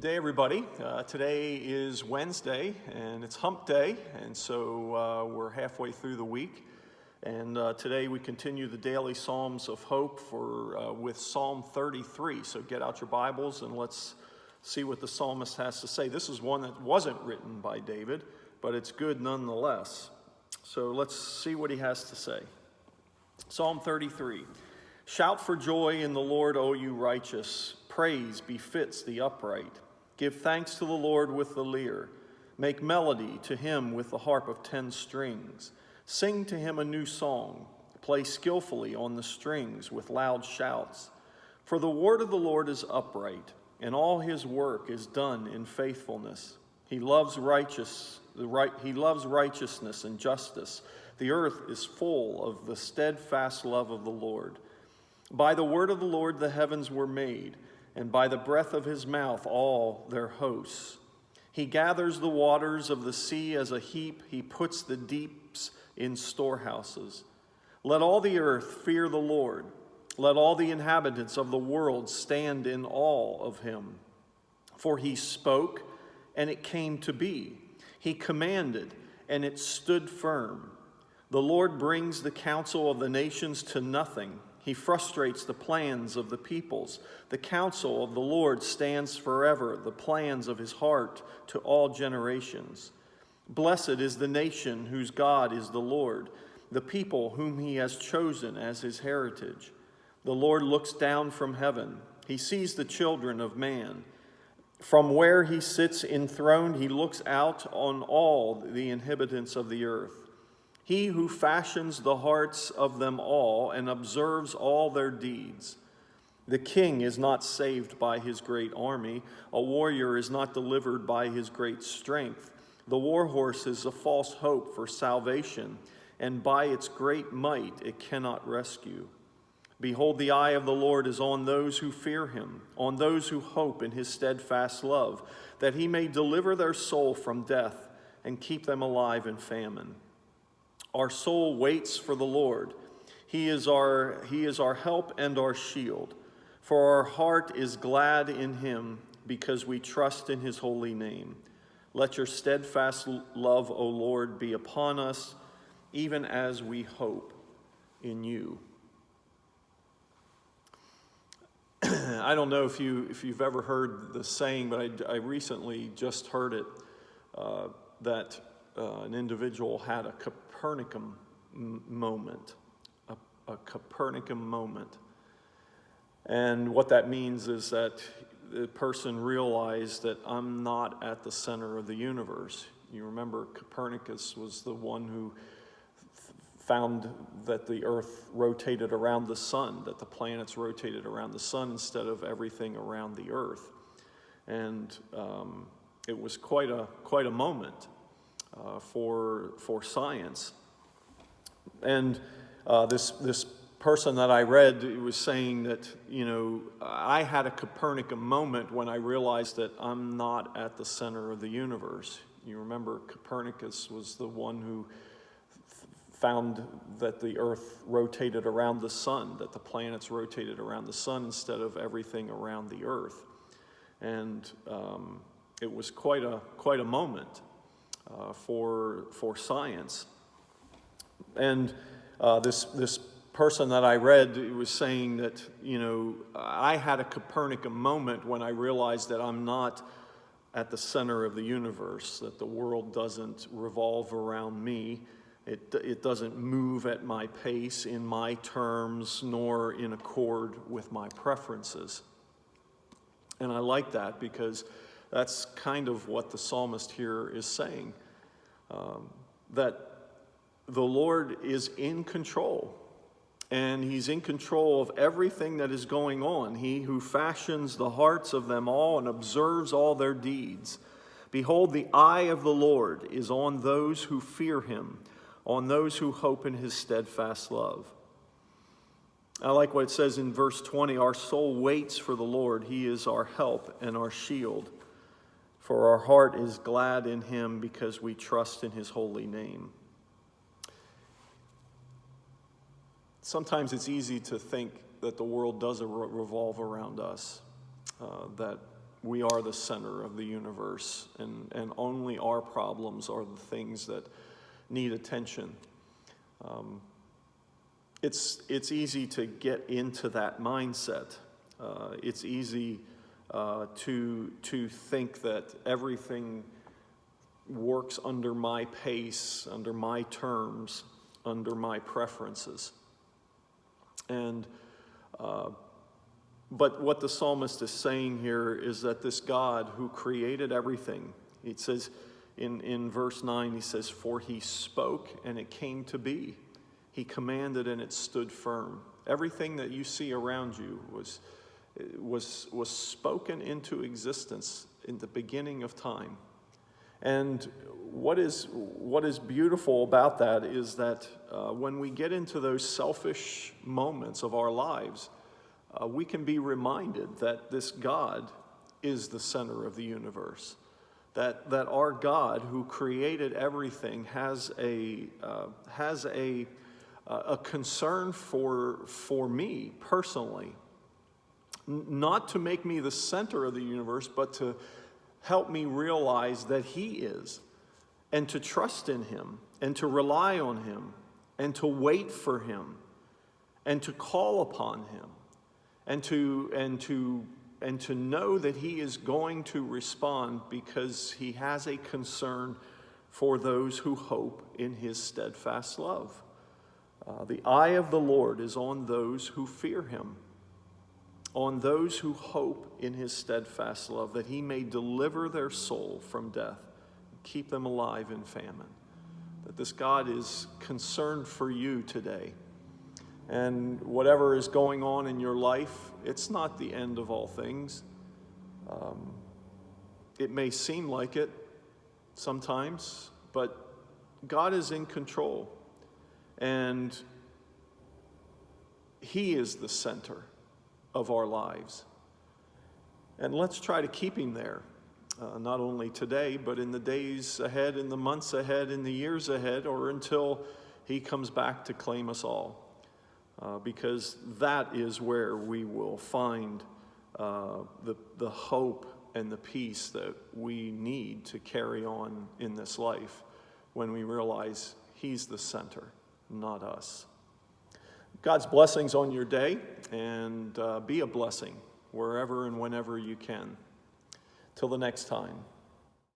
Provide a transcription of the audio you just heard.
Good day, everybody. Today is Wednesday, and it's Hump Day, and so we're halfway through the week. And today we continue the daily Psalms of Hope with Psalm 33. So get out your Bibles and let's see what the psalmist has to say. This is one that wasn't written by David, but it's good nonetheless. So let's see what he has to say. Psalm 33. Shout for joy in the Lord, O you righteous. Praise befits the upright. Give thanks to the Lord with the lyre. Make melody to him with the harp of 10 strings. Sing to him a new song. Play skillfully on the strings with loud shouts. For the word of the Lord is upright, and all his work is done in faithfulness. He loves righteousness and justice. The earth is full of the steadfast love of the Lord. By the word of the Lord the heavens were made, and by the breath of his mouth all their hosts. He gathers the waters of the sea as a heap. He puts the deeps in storehouses. Let all the earth fear the Lord. Let all the inhabitants of the world stand in awe of him. For he spoke, and it came to be. He commanded, and it stood firm. The Lord brings the counsel of the nations to nothing. He frustrates the plans of the peoples. The counsel of the Lord stands forever, the plans of his heart to all generations. Blessed is the nation whose God is the Lord, the people whom he has chosen as his heritage. The Lord looks down from heaven. He sees the children of man. From where he sits enthroned, he looks out on all the inhabitants of the earth. He who fashions the hearts of them all and observes all their deeds. The king is not saved by his great army. A warrior is not delivered by his great strength. The war horse is a false hope for salvation, and by its great might it cannot rescue. Behold, the eye of the Lord is on those who fear him, on those who hope in his steadfast love, that he may deliver their soul from death and keep them alive in famine. Our soul waits for the Lord. He is our help and our shield. For our heart is glad in him because we trust in his holy name. Let your steadfast love, O Lord, be upon us, even as we hope in you. I don't know if you've ever heard the saying, but I recently just heard it, that an individual had a Copernican moment, a Copernican moment. And what that means is that the person realized that I'm not at the center of the universe. You remember Copernicus was the one who found that the earth rotated around the sun, that the planets rotated around the sun instead of everything around the earth. And it was quite a moment for science. And this person that I read was saying that, I had a Copernican moment when I realized that I'm not at the center of the universe. You remember Copernicus was the one who found that the earth rotated around the sun, that the planets rotated around the sun instead of everything around the earth. And it was quite a moment for science. And this person that I read was saying that, I had a Copernican moment when I realized that I'm not at the center of the universe, that the world doesn't revolve around me. It doesn't move at my pace, in my terms, nor in accord with my preferences. And I like that because that's kind of what the psalmist here is saying, that the Lord is in control, and he's in control of everything that is going on. He who fashions the hearts of them all and observes all their deeds. Behold, the eye of the Lord is on those who fear him, on those who hope in his steadfast love. I like what it says in verse 20, our soul waits for the Lord. He is our help and our shield. For our heart is glad in him because we trust in his holy name. Sometimes it's easy to think that the world doesn't revolve around us, that we are the center of the universe, and only our problems are the things that need attention. It's easy to get into that mindset. It's easy to think that everything works under my pace, under my terms, under my preferences. And but what the psalmist is saying here is that this God who created everything, it says in verse 9, he says, "For he spoke and it came to be. He commanded and it stood firm." Everything that you see around you was spoken into existence in the beginning of time. And what is beautiful about that is that when we get into those selfish moments of our lives, we can be reminded that this God is the center of the universe. That our God, who created everything, has a concern for me personally, not to make me the center of the universe, but to help me realize that He is, and to trust in Him, and to rely on Him, and to wait for Him, and to call upon Him, and to know that He is going to respond, because He has a concern for those who hope in His steadfast love. The eye of the Lord is on those who fear Him, on those who hope in His steadfast love, that He may deliver their soul from death, keep them alive in famine. That this God is concerned for you today. And whatever is going on in your life, it's not the end of all things. It may seem like it sometimes, but God is in control. And He is the center of our lives. And let's try to keep Him there, not only today, but in the days ahead, in the months ahead, in the years ahead, or until He comes back to claim us all. Because that is where we will find the hope and the peace that we need to carry on in this life, when we realize He's the center, not us. God's blessings on your day, and be a blessing wherever and whenever you can. Till the next time.